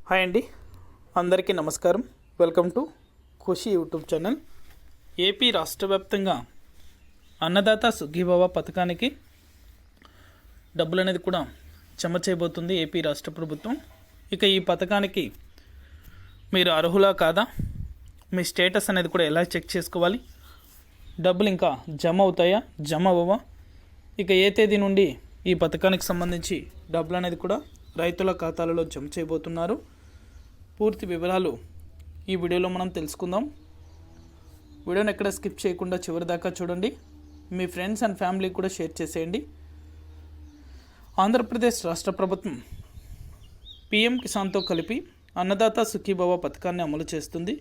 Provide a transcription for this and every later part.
Hi అండి, అందరికీ నమస్కారం. Welcome to Khushi YouTube channel. AP రాష్ట్ర వ్యాప్తంగా అన్నదాత సుఖీభవ పథకానికి డబ్బులు అనేది కూడా జమ చేయబోతుంది ఏపీ రాష్ట్ర ప్రభుత్వం. ఇక ఈ పథకానికి మీరు అర్హులా కాదా, మీ స్టేటస్ అనేది కూడా ఎలా చెక్ చేసుకోవాలి, డబ్బులు ఇంకా జమ అవుతాయా, జమ అవ్వవా, ఇక ఏ తేదీ నుండి ఈ పథకానికి సంబంధించి డబ్బులు అనేది కూడా రైతుల ఖాతాలలో జమ చేయబోతున్నారు, పూర్తి వివరాలు ఈ వీడియోలో మనం తెలుసుకుందాం. వీడియోని ఎక్కడ స్కిప్ చేయకుండా చివరి దాకా చూడండి. మీ ఫ్రెండ్స్ అండ్ ఫ్యామిలీకి కూడా షేర్ చేసేయండి. ఆంధ్రప్రదేశ్ రాష్ట్ర ప్రభుత్వం పీఎం కిసాన్తో కలిపి అన్నదాత సుఖీభవ పథకాన్ని అమలు చేస్తుంది.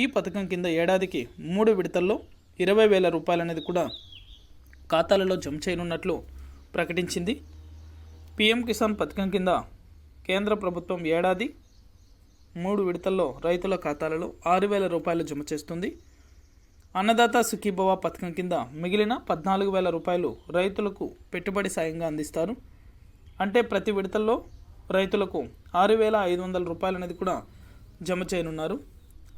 ఈ పథకం కింద ఏడాదికి 3 విడతల్లో 20,000 రూపాయలు అనేది కూడా ఖాతాలలో జమ చేయనున్నట్లు ప్రకటించింది. పీఎం కిసాన్ పథకం కింద కేంద్ర ప్రభుత్వం ఏడాది 3 విడతల్లో రైతుల ఖాతాలలో 6,000 రూపాయలు జమ చేస్తుంది. అన్నదాత సుఖీభవ పథకం కింద మిగిలిన 14,000 రూపాయలు రైతులకు పెట్టుబడి సాయంగా అందిస్తారు. అంటే ప్రతి విడతల్లో రైతులకు 6,500 రూపాయలు అనేది కూడా జమ చేయనున్నారు.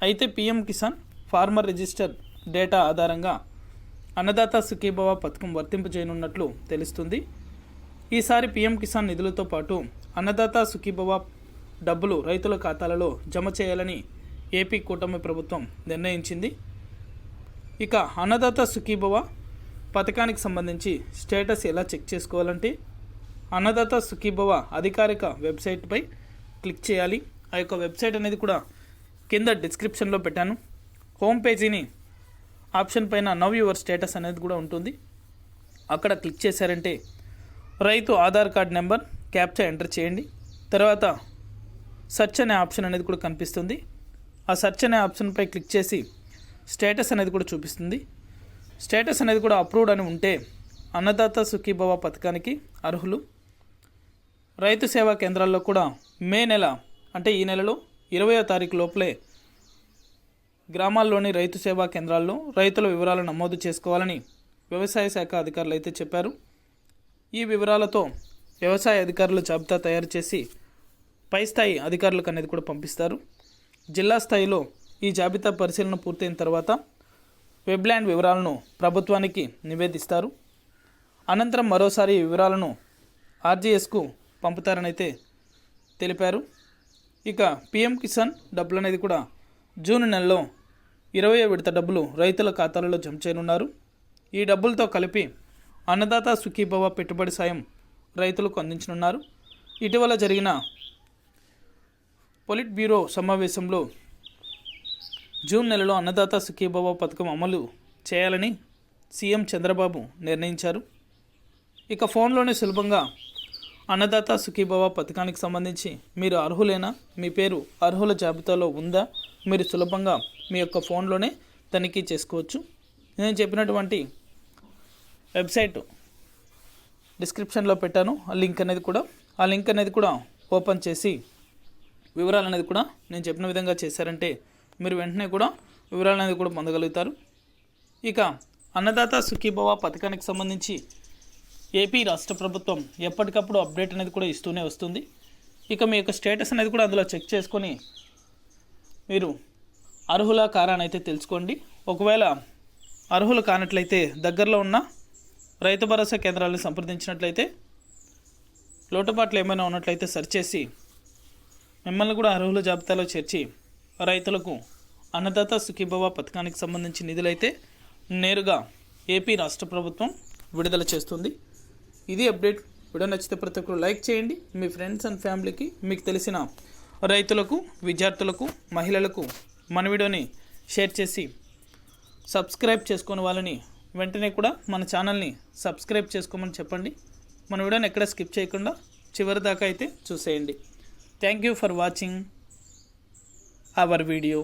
అయితే PM Kisan farmer register data ఆధారంగా అన్నదాత సుఖీభవ పథకం వర్తింపు చేయనున్నట్లు తెలుస్తుంది. ఈసారి పీఎం కిసాన్ నిధులతో పాటు అన్నదాత సుఖీభవ డబ్బులు రైతుల ఖాతాలలో జమ చేయాలని ఏపీ కూటమి ప్రభుత్వం నిర్ణయించింది. ఇక అన్నదాత సుఖీభవ పథకానికి సంబంధించి స్టేటస్ ఎలా చెక్ చేసుకోవాలంటే అన్నదాత సుఖీభవ అధికారిక వెబ్సైట్పై క్లిక్ చేయాలి. ఆ యొక్క వెబ్సైట్ అనేది కూడా కింద డిస్క్రిప్షన్లో పెట్టాను. హోమ్ పేజీని ఆప్షన్ పైన నవ్ యువర్ స్టేటస్ అనేది కూడా ఉంటుంది. అక్కడ క్లిక్ చేశారంటే రైతు Aadhaar card number captcha enter చేయండి. తర్వాత సెర్చ్ అనే ఆప్షన్ అనేది కూడా కనిపిస్తుంది. ఆ సెర్చ్ అనే ఆప్షన్పై క్లిక్ చేసి స్టేటస్ అనేది కూడా చూపిస్తుంది. స్టేటస్ అనేది కూడా అప్రూవ్డ్ అని ఉంటే అన్నదాత సుఖీభవ పథకానికి అర్హులు. రైతు సేవా కేంద్రాల్లో కూడా మే నెల అంటే ఈ నెలలో 20వ తారీఖు లోపలే గ్రామాల్లోని రైతు సేవా కేంద్రాల్లో రైతుల వివరాలు నమోదు చేసుకోవాలని వ్యవసాయ శాఖ అధికారులు అయితే చెప్పారు. ఈ వివరాలతో వ్యవసాయ అధికారులు జాబితా తయారు చేసి పై స్థాయి అధికారులకు అనేది కూడా పంపిస్తారు. జిల్లా స్థాయిలో ఈ జాబితా పరిశీలన పూర్తయిన తర్వాత వెబ్ల్యాండ్ వివరాలను ప్రభుత్వానికి నివేదిస్తారు. అనంతరం మరోసారి ఈ వివరాలను ఆర్జీఎస్కు పంపుతారని అయితే తెలిపారు. ఇక పీఎం కిసాన్ డబ్బులు అనేది కూడా జూన్ నెలలో 20వ విడత డబ్బులు రైతుల ఖాతాలలో జమ చేయనున్నారు. ఈ డబ్బులతో కలిపి అన్నదాత సుఖీభవ పెట్టుబడి సాయం రైతులకు అందించనున్నారు. ఇటీవల జరిగిన పొలిట్ బ్యూరో సమావేశంలో జూన్ నెలలో అన్నదాత సుఖీభవ పథకం అమలు చేయాలని సీఎం చంద్రబాబు నిర్ణయించారు. ఇక ఫోన్లోనే సులభంగా అన్నదాత సుఖీభవ పథకానికి సంబంధించి మీరు అర్హులేనా, మీ పేరు అర్హుల జాబితాలో ఉందా, మీరు సులభంగా మీ యొక్క ఫోన్లోనే తనిఖీ చేసుకోవచ్చు. నేను చెప్పినటువంటి వెబ్సైట్ డిస్క్రిప్షన్లో పెట్టాను. ఆ లింక్ అనేది కూడా ఓపెన్ చేసి వివరాలు అనేది కూడా నేను చెప్పిన విధంగా చేశారంటే మీరు వెంటనే కూడా వివరాలు అనేది కూడా పొందగలుగుతారు. ఇక అన్నదాత సుఖీభవ పథకానికి సంబంధించి ఏపీ రాష్ట్ర ప్రభుత్వం ఎప్పటికప్పుడు అప్డేట్ అనేది కూడా ఇస్తూనే వస్తుంది. ఇక మీ యొక్క స్టేటస్ అనేది కూడా అందులో చెక్ చేసుకొని మీరు అర్హులా కారా అని అయితే తెలుసుకోండి. ఒకవేళ అర్హులు కానట్లయితే దగ్గరలో ఉన్న రైతు భరోసా కేంద్రాలను సంప్రదించినట్లయితే లోటుపాట్లు ఏమైనా ఉన్నట్లయితే సరిచేసి మిమ్మల్ని కూడా అర్హుల జాబితాలో చేర్చి రైతులకు అన్నదాత సుఖీభవ పథకానికి సంబంధించి నిధులైతే నేరుగా ఏపీ రాష్ట్ర ప్రభుత్వం విడుదల చేస్తుంది. ఇది అప్డేట్. వీడియో నచ్చితే ప్రతి ఒక్కరు లైక్ చేయండి. మీ ఫ్రెండ్స్ అండ్ ఫ్యామిలీకి, మీకు తెలిసిన రైతులకు, విద్యార్థులకు, మహిళలకు మన వీడియోని షేర్ చేసి సబ్స్క్రైబ్ చేసుకునే వాళ్ళని వెంటనే కూడా మన ఛానల్ని సబ్స్క్రైబ్ చేసుకోమని చెప్పండి. మన వీడియోని ఎక్కడ స్కిప్ చేయకుండా చివరి దాకా అయితే చూసేయండి. Thank you for watching our video.